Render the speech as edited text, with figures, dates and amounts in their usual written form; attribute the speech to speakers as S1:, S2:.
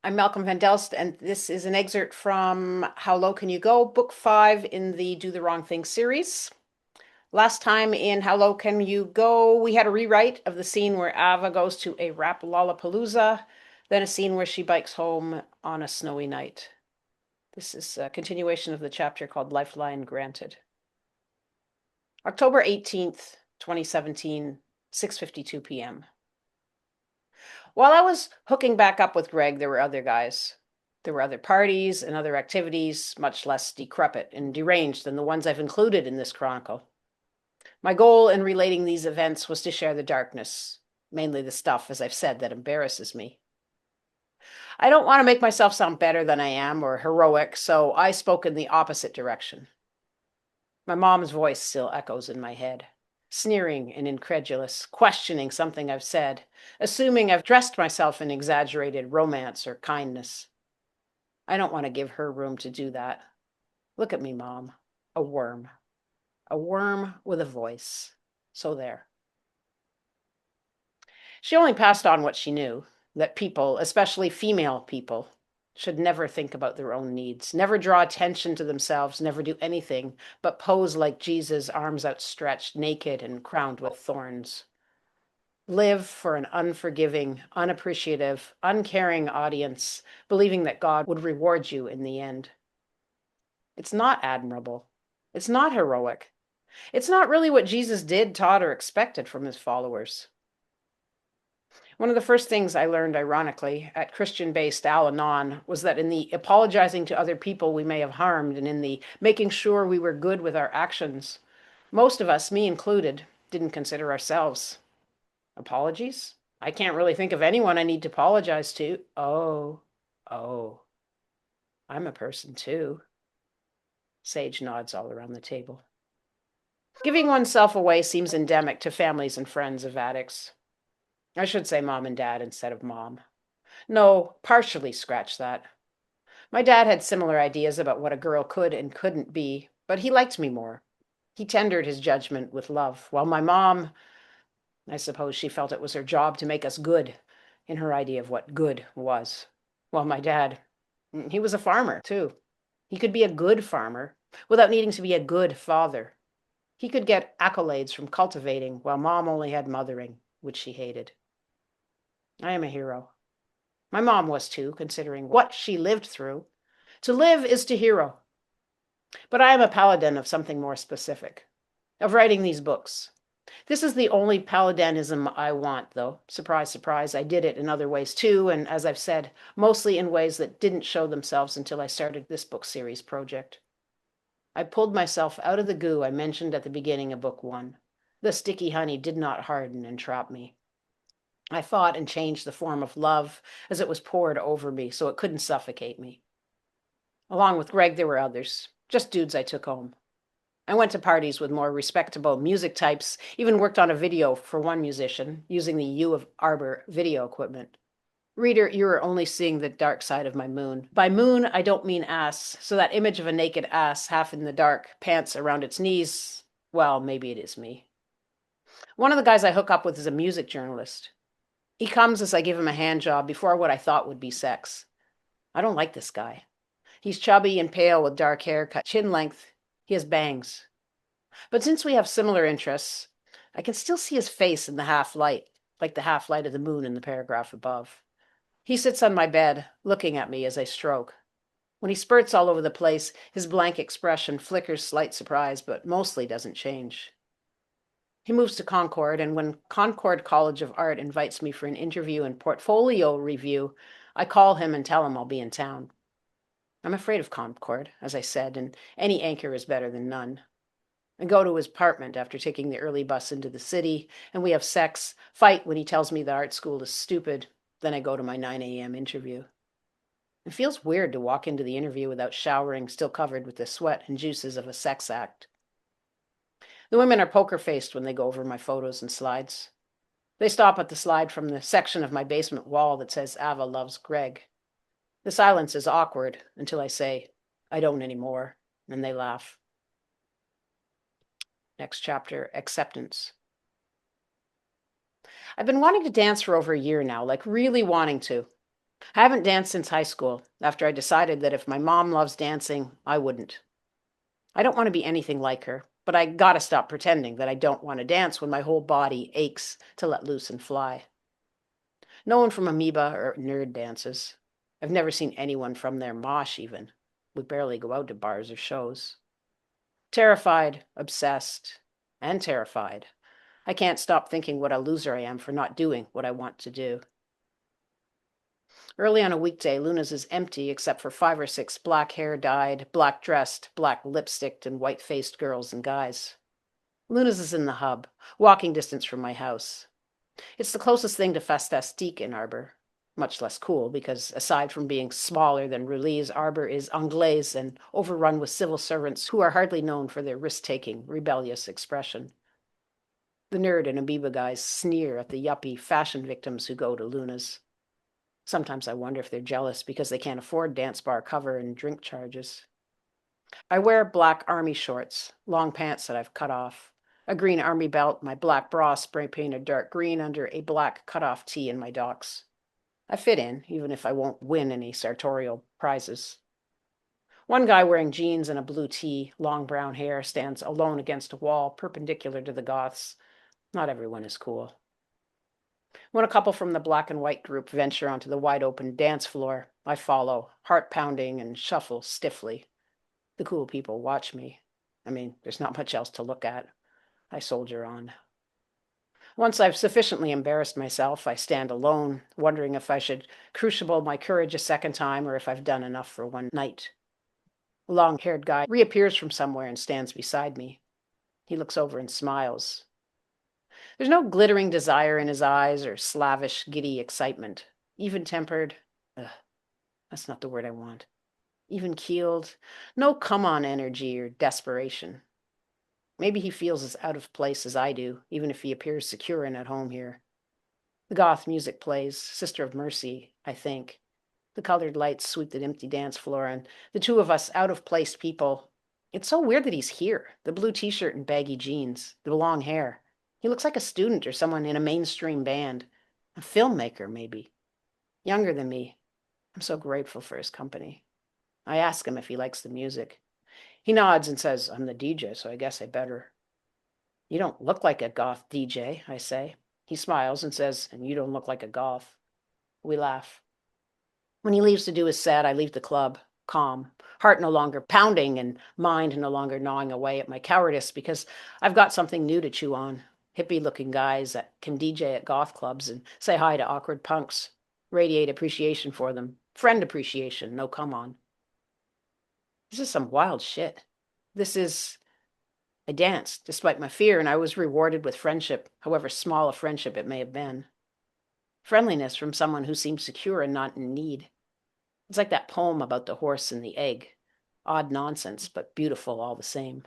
S1: I'm Malcolm Van Delst, and this is an excerpt from How Low Can You Go, Book 5 in the Do the Wrong Thing series. Last time in How Low Can You Go, we had a rewrite of the scene where Ava goes to a rap lollapalooza, then a scene where she bikes home on a snowy night. This is a continuation of the chapter called Lifeline Granted. October 18th, 2017, 6:52 p.m. While I was hooking back up with Greg, there were other guys. There were other parties and other activities, much less decrepit and deranged than the ones I've included in this chronicle. My goal in relating these events was to share the darkness, mainly the stuff, as I've said, that embarrasses me. I don't want to make myself sound better than I am or heroic, so I spoke in the opposite direction. My mom's voice still echoes in my head, sneering and incredulous, questioning something I've said, assuming I've dressed myself in exaggerated romance or kindness. I don't want to give her room to do that. Look at me, Mom. A worm. A worm with a voice. So there. She only passed on what she knew, that people, especially female people, should never think about their own needs, never draw attention to themselves, never do anything but pose like Jesus, arms outstretched, naked and crowned with thorns. Live for an unforgiving, unappreciative, uncaring audience, believing that God would reward you in the end. It's not admirable. It's not heroic. It's not really what Jesus did, taught, or expected from his followers. One of the first things I learned, ironically, at Christian-based Al-Anon was that in the apologizing to other people we may have harmed and in the making sure we were good with our actions, most of us, me included, didn't consider ourselves. Apologies? I can't really think of anyone I need to apologize to. Oh, I'm a person too. Sage nods all around the table. Giving oneself away seems endemic to families and friends of addicts. I should say mom and dad instead of mom. No, partially scratch that. My dad had similar ideas about what a girl could and couldn't be, but he liked me more. He tendered his judgment with love, while my mom, I suppose she felt it was her job to make us good in her idea of what good was. While my dad, he was a farmer too. He could be a good farmer without needing to be a good father. He could get accolades from cultivating, while mom only had mothering, which she hated. I am a hero. My mom was too, considering what she lived through. To live is to hero. But I am a paladin of something more specific, of writing these books. This is the only paladinism I want, though. Surprise, surprise, I did it in other ways too, and as I've said, mostly in ways that didn't show themselves until I started this book series project. I pulled myself out of the goo I mentioned at the beginning of book 1. The sticky honey did not harden and trap me. I fought and changed the form of love as it was poured over me so it couldn't suffocate me. Along with Greg, there were others, just dudes I took home. I went to parties with more respectable music types, even worked on a video for one musician using the U of Arbor video equipment. Reader, you are only seeing the dark side of my moon. By moon, I don't mean ass, so that image of a naked ass, half in the dark, pants around its knees, well, maybe it is me. One of the guys I hook up with is a music journalist. He comes as I give him a hand job before what I thought would be sex. I don't like this guy. He's chubby and pale with dark hair, cut chin length. He has bangs. But since we have similar interests, I can still see his face in the half light, like the half light of the moon in the paragraph above. He sits on my bed, looking at me as I stroke. When he spurts all over the place, his blank expression flickers slight surprise, but mostly doesn't change. He moves to Concord, and when Concord College of Art invites me for an interview and portfolio review, I call him and tell him I'll be in town. I'm afraid of Concord, as I said, and any anchor is better than none. I go to his apartment after taking the early bus into the city, and we have sex, fight when he tells me the art school is stupid, then I go to my 9 a.m. interview. It feels weird to walk into the interview without showering, still covered with the sweat and juices of a sex act. The women are poker-faced when they go over my photos and slides. They stop at the slide from the section of my basement wall that says Ava loves Greg. The silence is awkward until I say, I don't anymore, and they laugh. Next chapter, acceptance. I've been wanting to dance for over a year now, like really wanting to. I haven't danced since high school, after I decided that if my mom loves dancing, I wouldn't. I don't want to be anything like her, but I gotta stop pretending that I don't want to dance when my whole body aches to let loose and fly. No one from Amoeba or Nerd dances. I've never seen anyone from their mosh, even. We barely go out to bars or shows. Terrified, obsessed, and terrified. I can't stop thinking what a loser I am for not doing what I want to do. Early on a weekday, Luna's is empty except for 5 or 6 black hair dyed, black dressed, black lipsticked, and white faced girls and guys. Luna's is in the hub, walking distance from my house. It's the closest thing to Fantastique in Arbor. Much less cool because, aside from being smaller than Roule's, Arbor is Anglaise and overrun with civil servants who are hardly known for their risk taking, rebellious expression. The Nerd and Amoeba guys sneer at the yuppie fashion victims who go to Luna's. Sometimes I wonder if they're jealous because they can't afford dance bar cover and drink charges. I wear black army shorts, long pants that I've cut off, a green army belt, my black bra spray painted dark green under a black cut-off tee in my docks. I fit in, even if I won't win any sartorial prizes. One guy wearing jeans and a blue tee, long brown hair, stands alone against a wall perpendicular to the goths. Not everyone is cool. When a couple from the black and white group venture onto the wide open dance floor, I follow, heart pounding, and shuffle stiffly. The cool people watch me. I mean, there's not much else to look at. I soldier on. Once I've sufficiently embarrassed myself, I stand alone, wondering if I should crucible my courage a second time or if I've done enough for one night. A long-haired guy reappears from somewhere and stands beside me. He looks over and smiles. There's no glittering desire in his eyes or slavish, giddy excitement. Even-tempered, that's not the word I want. Even-keeled, no come-on energy or desperation. Maybe he feels as out of place as I do, even if he appears secure and at home here. The goth music plays, Sister of Mercy, I think. The colored lights sweep the empty dance floor, and the two of us out-of-place people. It's so weird that he's here. The blue t-shirt and baggy jeans, the long hair. He looks like a student or someone in a mainstream band. A filmmaker, maybe. Younger than me. I'm so grateful for his company. I ask him if he likes the music. He nods and says, I'm the DJ, so I guess I better. You don't look like a goth DJ, I say. He smiles and says, and you don't look like a goth. We laugh. When he leaves to do his set, I leave the club, calm, heart no longer pounding and mind no longer gnawing away at my cowardice because I've got something new to chew on. Hippie-looking guys that can DJ at goth clubs and say hi to awkward punks. Radiate appreciation for them. Friend appreciation, no come on. This is some wild shit. I danced, despite my fear, and I was rewarded with friendship, however small a friendship it may have been. Friendliness from someone who seemed secure and not in need. It's like that poem about the horse and the egg. Odd nonsense, but beautiful all the same.